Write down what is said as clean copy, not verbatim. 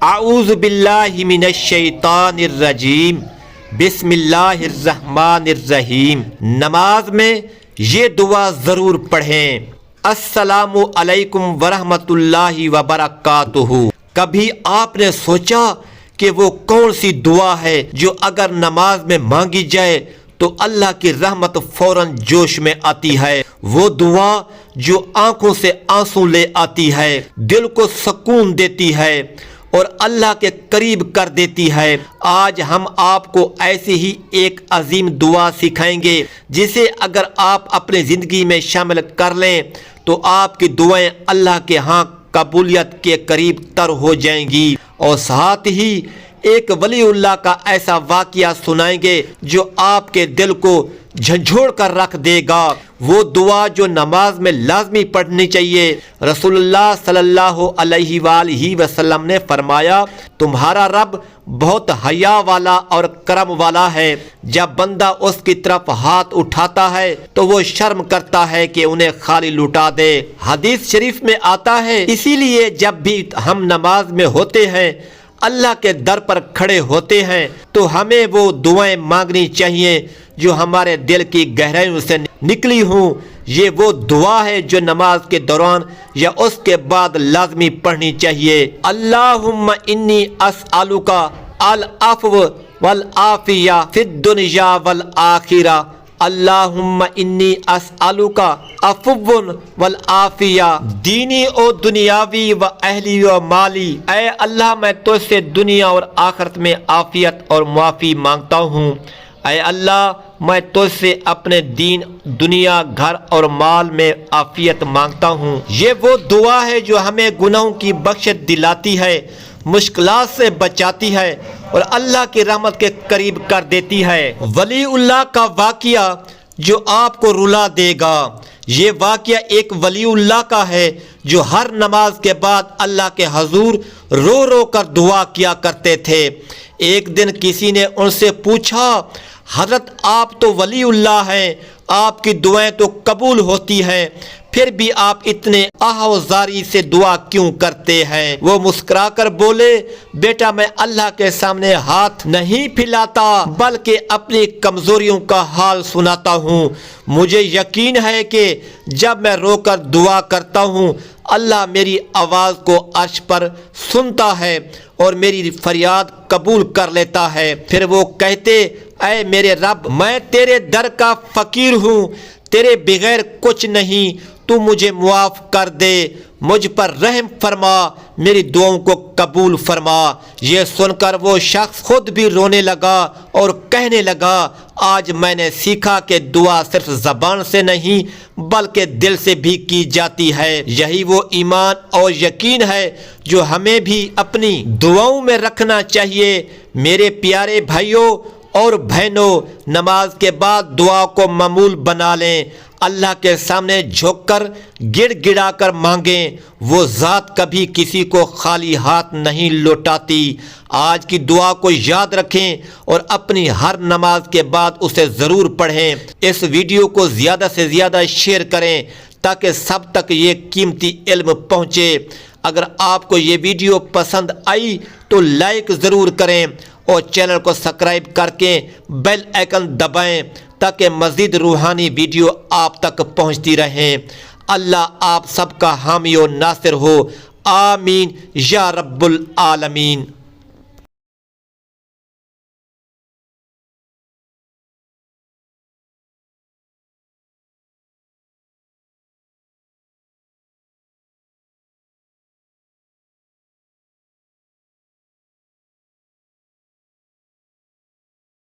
اعوذ باللہ من الشیطان الرجیم، بسم اللہ الرحمن الرحیم۔ نماز میں یہ دعا ضرور پڑھیں۔ السلام علیکم ورحمۃ اللہ وبرکاتہ۔ کبھی آپ نے سوچا کہ وہ کون سی دعا ہے جو اگر نماز میں مانگی جائے تو اللہ کی رحمت فوراً جوش میں آتی ہے؟ وہ دعا جو آنکھوں سے آنسو لے آتی ہے، دل کو سکون دیتی ہے اور اللہ کے قریب کر دیتی ہے۔ آج ہم آپ کو ایسی ہی ایک عظیم دعا سکھائیں گے جسے اگر آپ اپنی زندگی میں شامل کر لیں تو آپ کی دعائیں اللہ کے ہاں قبولیت کے قریب تر ہو جائیں گی، اور ساتھ ہی ایک ولی اللہ کا ایسا واقعہ سنائیں گے جو آپ کے دل کو جھنجھوڑ کر رکھ دے گا۔ وہ دعا جو نماز میں لازمی پڑھنی چاہیے۔ رسول اللہ صلی اللہ علیہ وآلہ وسلم نے فرمایا، تمہارا رب بہت حیا والا اور کرم والا ہے۔ جب بندہ اس کی طرف ہاتھ اٹھاتا ہے تو وہ شرم کرتا ہے کہ انہیں خالی لوٹا دے۔ حدیث شریف میں آتا ہے، اسی لیے جب بھی ہم نماز میں ہوتے ہیں، اللہ کے در پر کھڑے ہوتے ہیں، تو ہمیں وہ دعائیں مانگنی چاہیے جو ہمارے دل کی گہرائیوں سے نکلی ہوں۔ یہ وہ دعا ہے جو نماز کے دوران یا اس کے بعد لازمی پڑھنی چاہیے۔ اللہم انی اسألک العفو والعافیہ فی الدنیا والآخرہ۔ اللہم انی اسألک عفو والعافیہ دینی و دنیاوی و اہلی و مالی۔ اے اللہ، میں تو سے دنیا اور آخرت میں عافیت اور معافی مانگتا ہوں۔ اے اللہ، میں تو سے اپنے دین، دنیا، گھر اور مال میں عافیت مانگتا ہوں۔ یہ وہ دعا ہے جو ہمیں گناہوں کی بخشش دلاتی ہے، مشکلات سے بچاتی ہے اور اللہ کی رحمت کے قریب کر دیتی ہے۔ ولی اللہ کا واقعہ جو آپ کو رلا دے گا۔ یہ واقعہ ایک ولی اللہ کا ہے جو ہر نماز کے بعد اللہ کے حضور رو رو کر دعا کیا کرتے تھے۔ ایک دن کسی نے ان سے پوچھا، حضرت آپ تو ولی اللہ ہیں، آپ کی دعائیں تو قبول ہوتی ہیں، پھر بھی آپ اتنے آہوازاری سے دعا کیوں کرتے ہیں؟ وہ مسکرا کر بولے، بیٹا میں اللہ کے سامنے ہاتھ نہیں پھیلاتا بلکہ اپنی کمزوریوں کا حال سناتا ہوں۔ مجھے یقین ہے کہ جب میں رو کر دعا کرتا ہوں، اللہ میری آواز کو عرش پر سنتا ہے اور میری فریاد قبول کر لیتا ہے۔ پھر وہ کہتے، اے میرے رب، میں تیرے در کا فقیر ہوں، تیرے بغیر کچھ نہیں، تو مجھے معاف کر دے، مجھ پر رحم فرما، میری دعاؤں کو قبول فرما۔ یہ سن کر وہ شخص خود بھی رونے لگا اور کہنے لگا، آج میں نے سیکھا کہ دعا صرف زبان سے نہیں بلکہ دل سے بھی کی جاتی ہے۔ یہی وہ ایمان اور یقین ہے جو ہمیں بھی اپنی دعاؤں میں رکھنا چاہیے۔ میرے پیارے بھائیوں اور بہنوں، نماز کے بعد دعا کو معمول بنا لیں۔ اللہ کے سامنے جھک کر گڑ گڑا کر مانگیں، وہ ذات کبھی کسی کو خالی ہاتھ نہیں لوٹاتی۔ آج کی دعا کو یاد رکھیں اور اپنی ہر نماز کے بعد اسے ضرور پڑھیں۔ اس ویڈیو کو زیادہ سے زیادہ شیئر کریں تاکہ سب تک یہ قیمتی علم پہنچے۔ اگر آپ کو یہ ویڈیو پسند آئی تو لائک ضرور کریں اور چینل کو سبسکرائب کر کے بیل آئیکن دبائیں تاکہ مزید روحانی ویڈیو آپ تک پہنچتی رہیں۔ اللہ آپ سب کا حامی و ناصر ہو، آمین یا رب العالمین۔